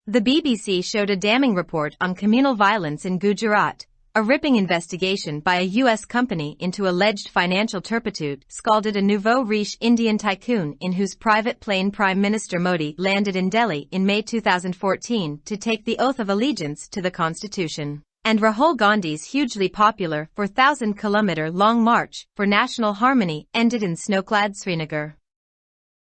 The BBC showed a damning report on communal violence in Gujarat, a ripping investigation by a U.S. company into alleged financial turpitude scalded a nouveau riche Indian tycoon in whose private plane Prime Minister Modi landed in Delhi in May 2014 to take the oath of allegiance to the constitution. And Rahul Gandhi's hugely popular 4,000-kilometer-long march for national harmony ended in snow-clad Srinagar.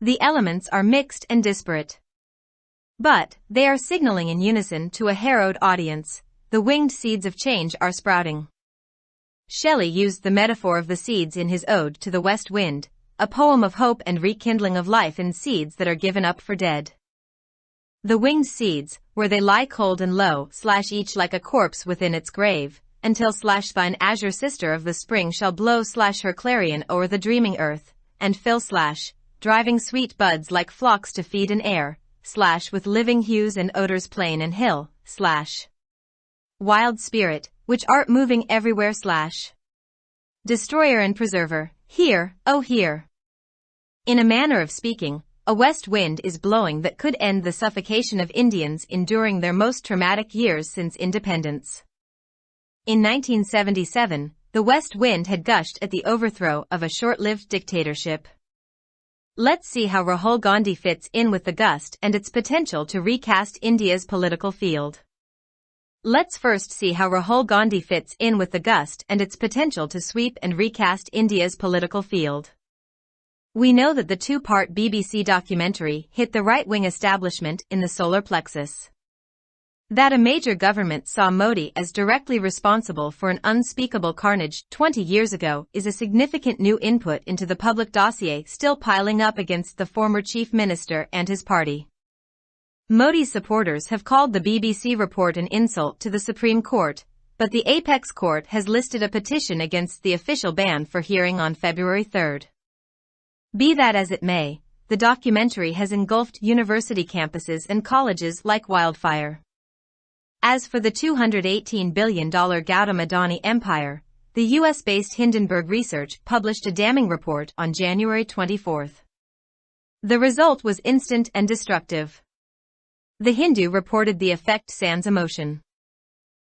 The elements are mixed and disparate, but they are signaling in unison to a harrowed audience. The winged seeds of change are sprouting. Shelley used the metaphor of the seeds in his Ode to the West Wind, a poem of hope and rekindling of life in seeds that are given up for dead. The winged seeds, where they lie cold and low, each like a corpse within its grave, until thine azure sister of the spring shall blow her clarion o'er the dreaming earth, and fill driving sweet buds like flocks to feed in air, with living hues and odors plain and hill, wild spirit, which art moving everywhere destroyer and preserver, hear, oh hear. In a manner of speaking, a west wind is blowing that could end the suffocation of Indians enduring their most traumatic years since independence. In 1977, the west wind had gushed at the overthrow of a short-lived dictatorship. Let's see how Rahul Gandhi fits in with the gust and its potential to recast India's political field. Let's first see how Rahul Gandhi fits in with the gust and its potential to sweep and recast India's political field. We know that the two-part BBC documentary hit the right-wing establishment in the solar plexus. That a major government saw Modi as directly responsible for an unspeakable carnage 20 years ago is a significant new input into the public dossier still piling up against the former chief minister and his party. Modi's supporters have called the BBC report an insult to the Supreme Court, but the Apex Court has listed a petition against the official ban for hearing on February 3. Be that as it may, the documentary has engulfed university campuses and colleges like wildfire. As for the $218 billion Gautam Adani empire, the US-based Hindenburg Research published a damning report on January 24. The result was instant and destructive. The Hindu reported the effect sans emotion.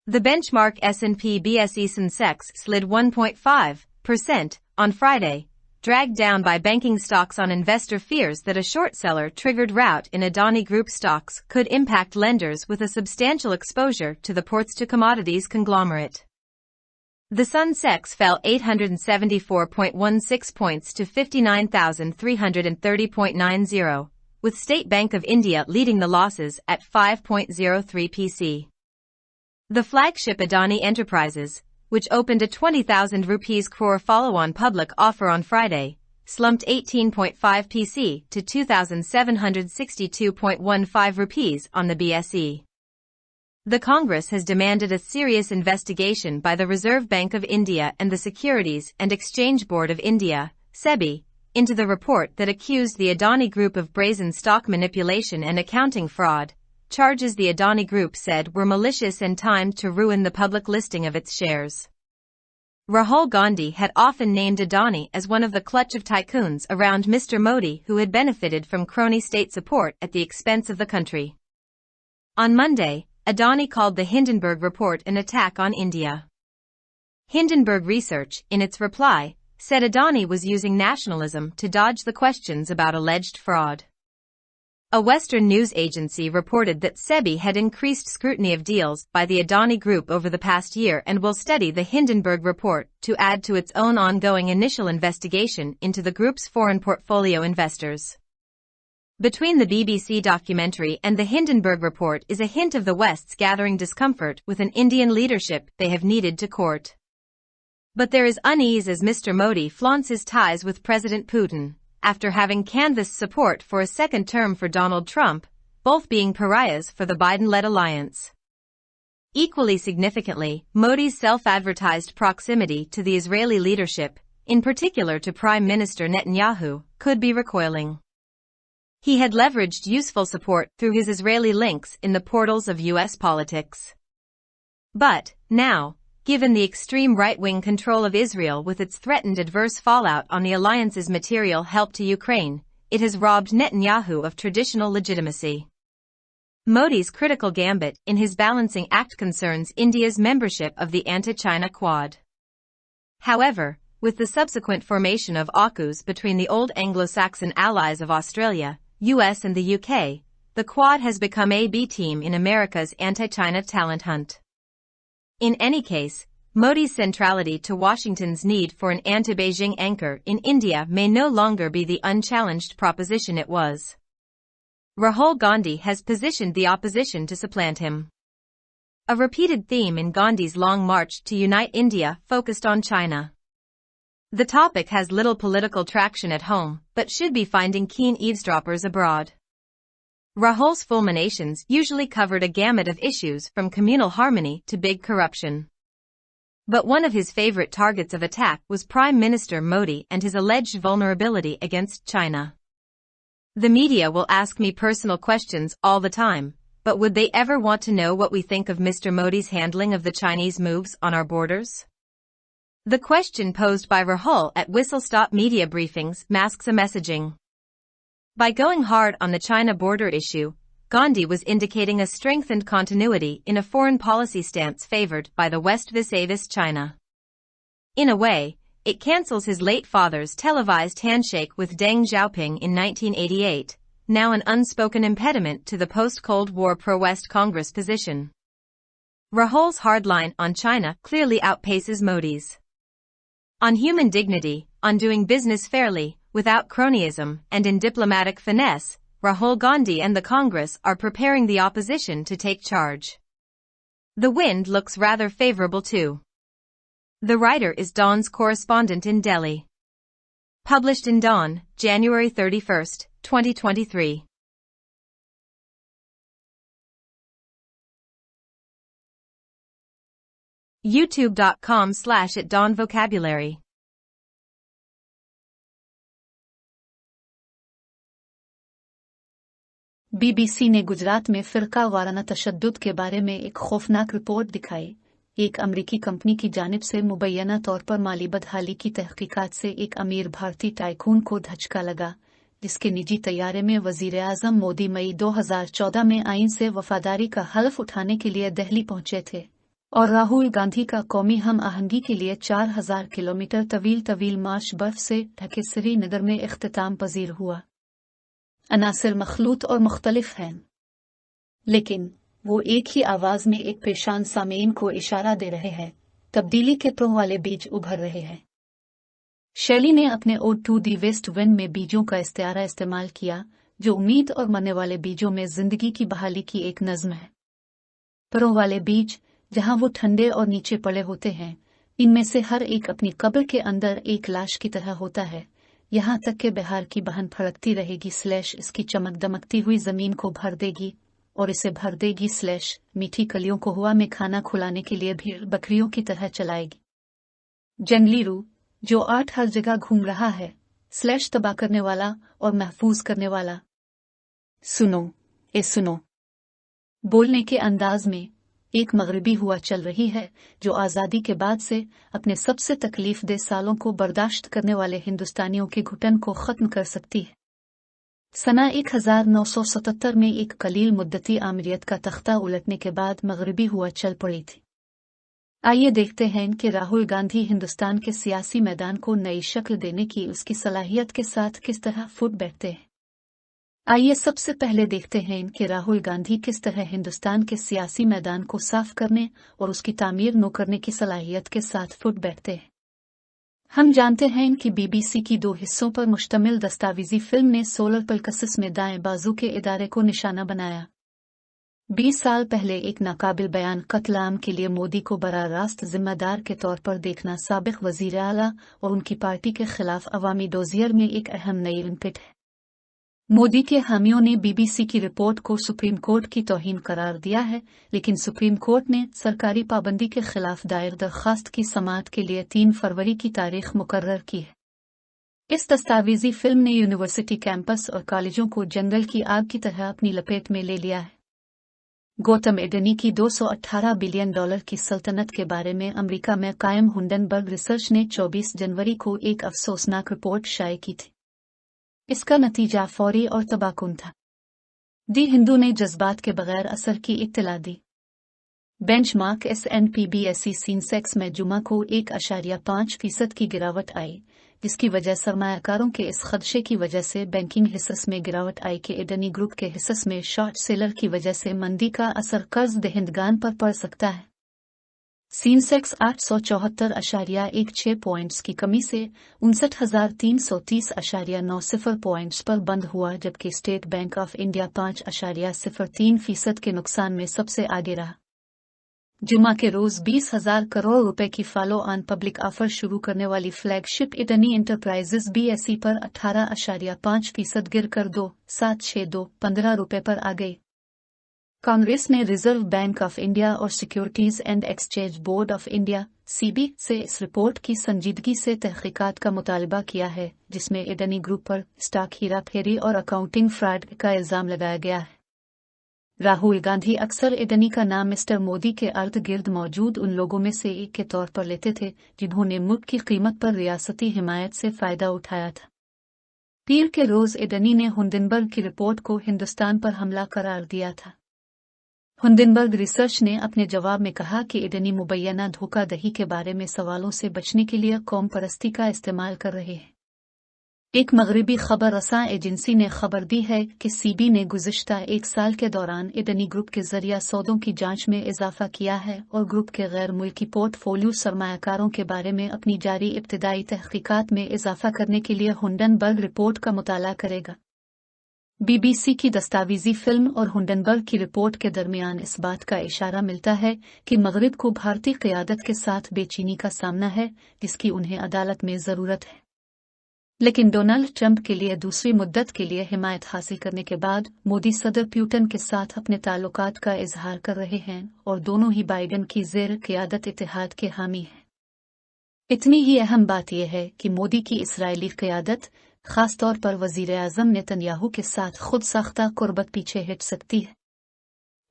The benchmark S&P BSE Sensex slid 1.5% on Friday, dragged down by banking stocks on investor fears that a short seller-triggered rout in Adani Group stocks could impact lenders with a substantial exposure to the ports-to-commodities conglomerate. The Sensex fell 874.16 points to 59,330.90, with State Bank of India leading the losses at 5.03 PC. The flagship Adani Enterprises, which opened a 20,000 rupees crore follow-on public offer on Friday, slumped 18.5 PC to 2,762.15 rupees on the BSE. The Congress has demanded a serious investigation by the Reserve Bank of India and the Securities and Exchange Board of India, SEBI, into the report that accused the Adani Group of brazen stock manipulation and accounting fraud, charges the Adani Group said were malicious and timed to ruin the public listing of its shares. Rahul Gandhi had often named Adani as one of the clutch of tycoons around Mr. Modi who had benefited from crony state support at the expense of the country. On Monday, Adani called the Hindenburg report an attack on India. Hindenburg Research, in its reply, said Adani was using nationalism to dodge the questions about alleged fraud. A Western news agency reported that SEBI had increased scrutiny of deals by the Adani Group over the past year and will study the Hindenburg report to add to its own ongoing initial investigation into the group's foreign portfolio investors. Between the BBC documentary and the Hindenburg report is a hint of the West's gathering discomfort with an Indian leadership they have needed to court. But there is unease as Mr. Modi flaunts his ties with President Putin, after having canvassed support for a second term for Donald Trump, both being pariahs for the Biden-led alliance. Equally significantly, Modi's self-advertised proximity to the Israeli leadership, in particular to Prime Minister Netanyahu, could be recoiling. He had leveraged useful support through his Israeli links in the portals of U.S. politics. But, now, given the extreme right-wing control of Israel with its threatened adverse fallout on the alliance's material help to Ukraine, it has robbed Netanyahu of traditional legitimacy. Modi's critical gambit in his balancing act concerns India's membership of the anti-China Quad. However, with the subsequent formation of AUKUS between the old Anglo-Saxon allies of Australia, US and the UK, the Quad has become a B team in America's anti-China talent hunt. In any case, Modi's centrality to Washington's need for an anti-Beijing anchor in India may no longer be the unchallenged proposition it was. Rahul Gandhi has positioned the opposition to supplant him. A repeated theme in Gandhi's long march to unite India focused on China. The topic has little political traction at home, but should be finding keen eavesdroppers abroad. Rahul's fulminations usually covered a gamut of issues from communal harmony to big corruption. But one of his favorite targets of attack was Prime Minister Modi and his alleged vulnerability against China. The media will ask me personal questions all the time, but would they ever want to know what we think of Mr. Modi's handling of the Chinese moves on our borders? The question posed by Rahul at whistle-stop media briefings masks a messaging. By going hard on the China border issue, Gandhi was indicating a strengthened continuity in a foreign policy stance favored by the West vis-a-vis China. In a way, it cancels his late father's televised handshake with Deng Xiaoping in 1988, now an unspoken impediment to the post-Cold War pro-West Congress position. Rahul's hardline on China clearly outpaces Modi's. On human dignity, on doing business fairly, without cronyism, and in diplomatic finesse, Rahul Gandhi and the Congress are preparing the opposition to take charge. The wind looks rather favorable too. The writer is Dawn's correspondent in Delhi. Published in Dawn, January 31, 2023. YouTube.com/@dawnvocabulary BBC ने गुजरात में फिरका वाराना तशद्दुद के बारे में एक खौफनाक report दिखाई। एक अमरीकी कंपनी की जानिब से मुबैना तौर पर माली बदहाली की तहकीकात से एक अमीर भारतीय टाइकून को धचका लगा, जिसके निजी तैयारे में वज़ीर-ए-आज़म मोदी मई 2014 में आइन से वफादारी का हल्फ उठाने के लिए दिल्ली पहुंचे थे और राहुल गांधी का कौमी हम आहंगी के लिए 4000 किलोमीटर तवील मार्च बर्फ से ढके श्रीनगर में इख्तिताम पजीर हुआ। अनासिर मखलूत और मुख्तलिफ हैं, लेकिन वो एक ही आवाज में एक पेशान सामीन को इशारा दे रहे हैं। तब्दीली के प्रो वाले बीज उभर रहे हैं। शैली ने अपने ode to the west wind में बीजों का इस्तिआरा इस्तेमाल किया, जो उम्मीद और मरने वाले बीजों में जिंदगी की बहाली की एक नज़्म है। प्रो वाले बीज, जहां वो ठंडे और नीचे पड़े होते हैं, इनमें से हर एक अपनी कब्र के अंदर एक लाश की तरह होता है, यहाँ तक कि बहार की बहन फड़कती रहेगी / इसकी चमक दमकती हुई जमीन को भर देगी और इसे भर देगी / मीठी कलियों को हवा में खाना खुलाने के लिए भीड़ बकरियों की तरह चलाएगी। जंगली रूह, जो आठ हर जगह घूम रहा है / तबाह करने वाला और महफूज करने वाला। सुनो, बोलने के अंदाज में एक मगरिबी हुआ चल रही है, जो आज़ादी के बाद से अपने सबसे तकलीफ दे सालों को बर्दाश्त करने वाले हिंदुस्तानियों के घुटन को ख़त्म कर सकती है। सना 1977 में एक कलील मुद्दती आमिरियत का तख्ता उलटने के बाद मगरिबी हुआ चल पड़ी थी। आइए देखते हैं कि राहुल गांधी हिंदुस्तान के सियासी मैदान को नई शक्ल देने की उसकी सलाहियत के साथ किस तरह फुट बैठते हैं। आइए सबसे पहले देखते हैं कि राहुल गांधी किस तरह हिंदुस्तान के सियासी मैदान को साफ करने और उसकी तामीर नो करने की सलाहियत के साथ फुट बैठते हैं। हम जानते हैं कि BBC की 2 हिस्सों पर मुश्तमिल दस्तावेजी फिल्म ने सोलर पलकसिस में दाएं बाजू के इदारे को निशाना बनाया। 20 साल पहले एक नाकाबिल बयान कत्ल-आम के लिए मोदी को बराह रास्त जिम्मेदार के तौर पर देखना साबिक वजीर आला और उनकी पार्टी के खिलाफ अवामी डोजियर में एक अहम नई इनपुट है। मोदी के हामियों ने BBC की रिपोर्ट को सुप्रीम कोर्ट की तौहीन करार दिया है, लेकिन सुप्रीम कोर्ट ने सरकारी पाबंदी के खिलाफ दायर दरख्वास्त की समाअत के लिए 3 फरवरी की तारीख मुकर्रर की है। इस दस्तावेजी फिल्म ने यूनिवर्सिटी कैंपस और कॉलेजों को जंगल की आग की तरह अपनी लपेट में ले लिया है। गौतम एडनी की $218 बिलियन की सल्तनत के बारे में अमेरिका में कायम हुंडनबर्ग रिसर्च ने 24 जनवरी को एक अफसोसनाक रिपोर्ट शाये की थी। इसका नतीजा फौरी और तबाहकुन था। दी हिंदू ने जज्बात के बगैर असर की इत्तला दी। बेंचमार्क S&P BSE सेंसेक्स में जुमा को 1.5% की गिरावट आई, जिसकी वजह सरमायाकारों के इस खदशे की वजह से बैंकिंग हिस्सों में गिरावट आई कि एडनी ग्रुप के हिस्सों में शॉर्ट सेलर की वजह से मंदी का असर कर्ज दहिंदगान पर पड़ सकता है। सेंसेक्स 874.16 पॉइंट्स की कमी से 59,330.90 पॉइंट्स पर बंद हुआ, जबकि स्टेट बैंक ऑफ इंडिया 5.03% के नुकसान में सबसे आगे रहा। जुमा के रोज 20,000 करोड़ रुपए की फॉलो ऑन पब्लिक ऑफर शुरू करने वाली फ्लैगशिप अडानी एंटरप्राइजेज BSE पर 18.5% गिरकर 2,762.15 रुपए पर आ गई। कांग्रेस ने रिजर्व बैंक ऑफ इंडिया और securities and exchange board of India (SEBI) से इस रिपोर्ट की संजीदगी से तहकीकात का मुतालबा किया है, जिसमें अडानी ग्रुप पर स्टॉक हेराफेरी और अकाउंटिंग फ्रॉड का इल्जाम लगाया गया है। राहुल गांधी अक्सर अडानी का नाम मिस्टर मोदी के अर्द गिर्द मौजूद उन लोगों में से एक के तौर पर लेते थे जिन्होंने मुल्क की कीमत पर रियासती हिमायत से फायदा उठाया था। पीर के रोज अडानी ने हिंडनबर्ग की रिपोर्ट को हिंदुस्तान पर हमला करार दिया था। हिंडनबर्ग रिसर्च ने अपने जवाब में कहा कि अडानी मुबैना धोखाधड़ी के बारे में सवालों से बचने के लिए कौम परस्ती का इस्तेमाल कर रहे हैं। एक मगरबी खबर रसां एजेंसी ने खबर दी है कि SEBI ने गुज़िश्ता एक साल के दौरान अडानी ग्रुप के जरिए सौदों की जांच में इजाफा किया है और ग्रुप के गैर मुल्की पोर्टफोलियो सरमायाकारों के बारे में अपनी जारी इब्तिदाई तहकीकात में इजाफा करने के लिए हिंडनबर्ग रिपोर्ट का मुताला करेगा। BBC की दस्तावेजी फिल्म और हिंडनबर्ग की रिपोर्ट के दरमियान इस बात का इशारा मिलता है कि मगरिब को भारतीय क़यादत के साथ बेचैनी का सामना है, जिसकी उन्हें अदालत में ज़रूरत है। लेकिन डोनाल्ड ट्रंप के लिए दूसरी मुद्दत के लिए हिमायत हासिल करने के बाद मोदी सदर पुतिन के साथ अपने ताल्लुकात का इजहार कर रहे हैं और दोनों ही बाइडेन की ज़ेर क़यादत इत्तेहाद के हामी हैं। इतनी ही अहम बात यह है कि मोदी की इस्राएली क़यादत, ख़ास तौर पर वज़ीर आज़म नेतन्याहू के साथ खुद साख्ता कुर्बत पीछे हट सकती है।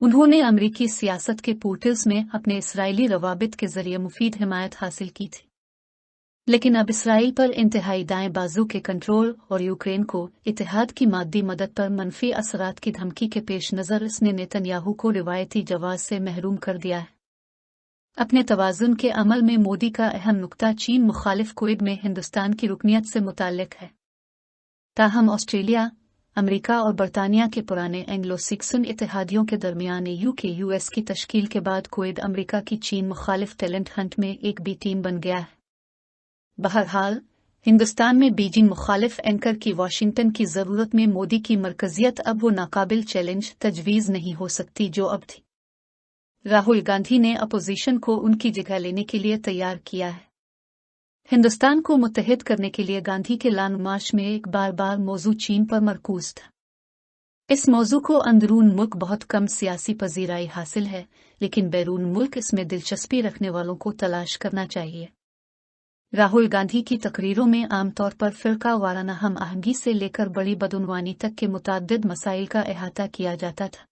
उन्होंने अमरीकी सियासत के पोर्टल्स में अपने इसराइली रवाबित के जरिए मुफीद हिमायत हासिल की थी, लेकिन अब इसराइल पर इंतहाई दाएं बाजू के कंट्रोल और यूक्रेन को इत्तेहाद की मादी मदद पर मनफी असरात की धमकी के पेश नज़र इसने नेतन्याहू को रिवायती जवाब से महरूम कर दिया है। अपने तवाज़ुन के अमल में मोदी का अहम नुक्ता चीन मुखालिफ क्वेड में हिंदुस्तान की रुकनियत से मुताल्लिक है। ताहम ऑस्ट्रेलिया, अमेरिका और बरतानिया के पुराने एंग्लो सिक्सन इत्तेहादियों के दरमियान UK-US की तश्कील के बाद क्वेड अमेरिका की चीन मुखालिफ टैलेंट हंट में एक बी टीम बन गया है। बहरहाल, हिंदुस्तान में बीजिंग मुखालिफ एंकर की वाशिंगटन की ज़रूरत में मोदी की मरकजियत अब वो नाकाबिल चैलेंज तजवीज़ नहीं हो सकती जो अब थी। राहुल गांधी ने अपोजिशन को उनकी जगह लेने के लिए तैयार किया है। हिंदुस्तान को मुत्तहिद करने के लिए गांधी के लॉन्ग मार्च में एक बार मौजू चीन पर मरकूज था। इस मौजू को अंदरून मुल्क बहुत कम सियासी पजीराई हासिल है, लेकिन बैरून मुल्क इसमें दिलचस्पी रखने वालों को तलाश करना चाहिए। राहुल गांधी की तकरीरों में आमतौर पर फ़िरका वाराना हम आहंगी से लेकर बड़ी बदउनवानी तक के मुताद्दिद मसाइल का अहाता किया जाता था,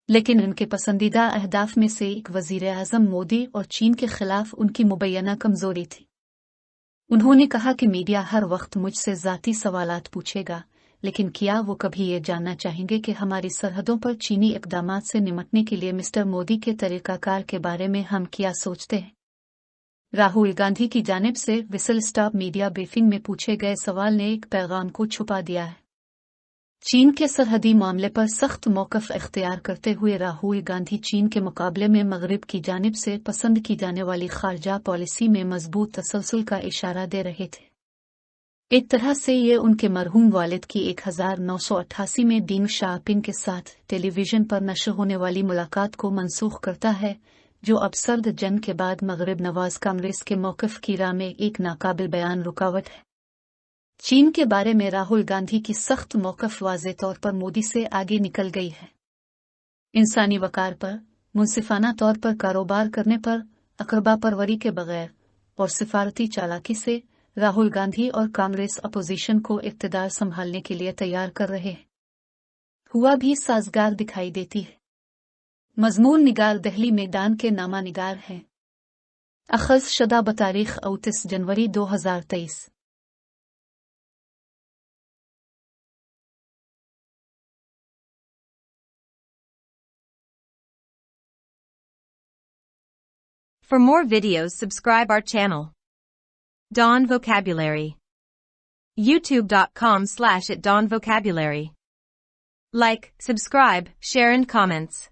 लेकिन उनके पसंदीदा अहदाफ में से एक वज़ीर आज़म मोदी और चीन के खिलाफ उनकी मुबैना कमज़ोरी थी। उन्होंने कहा कि मीडिया हर वक्त मुझसे ज़ाती सवालात पूछेगा, लेकिन क्या वो कभी ये जानना चाहेंगे कि हमारी सरहदों पर चीनी इक़दामात से निमटने के लिए मिस्टर मोदी के तरीक़ाकार के बारे में हम क्या सोचते हैं? राहुल गांधी की जानिब से विसल स्टॉप मीडिया ब्रीफिंग में पूछे गए सवाल ने एक पैगाम को छुपा दिया है। चीन के सरहदी मामले पर सख्त मौक़िफ़ इख्तियार करते हुए राहुल गांधी चीन के मुकाबले में मगरिब की जानिब से पसंद की जाने वाली खारजा पॉलिसी में मजबूत तसलसल का इशारा दे रहे थे। एक तरह से ये उनके मरहूम वालिद की 1988 में डींग शाओपिंग के साथ टेलीविजन पर नशर होने वाली मुलाकात को मनसूख करता है, जो अब सर्द जंग के बाद मगरिब नवाज कांग्रेस के मौक़िफ़ की राह में एक नाकाबिल बयान रुकावट है। चीन के बारे में राहुल गांधी की सख्त मौक़िफ़ वाज़े तौर पर मोदी से आगे निकल गई है। इंसानी वक़ार पर, मुनसिफ़ाना तौर पर कारोबार करने पर, अक़रबा परवरी के बगैर और सिफारती चालाकी से राहुल गांधी और कांग्रेस अपोजिशन को इक़्तिदार संभालने के लिए तैयार कर रहे हैं। हुआ भी साज़गार दिखाई देती है। मज़मून निगार दहली मैदान के नामा निगार हैं। अख़ज़ शदा बतारीख़ 29 जनवरी 2023। For more videos, subscribe our channel. Dawn Vocabulary. youtube.com/@dawnvocabulary. Like, subscribe, share and comments.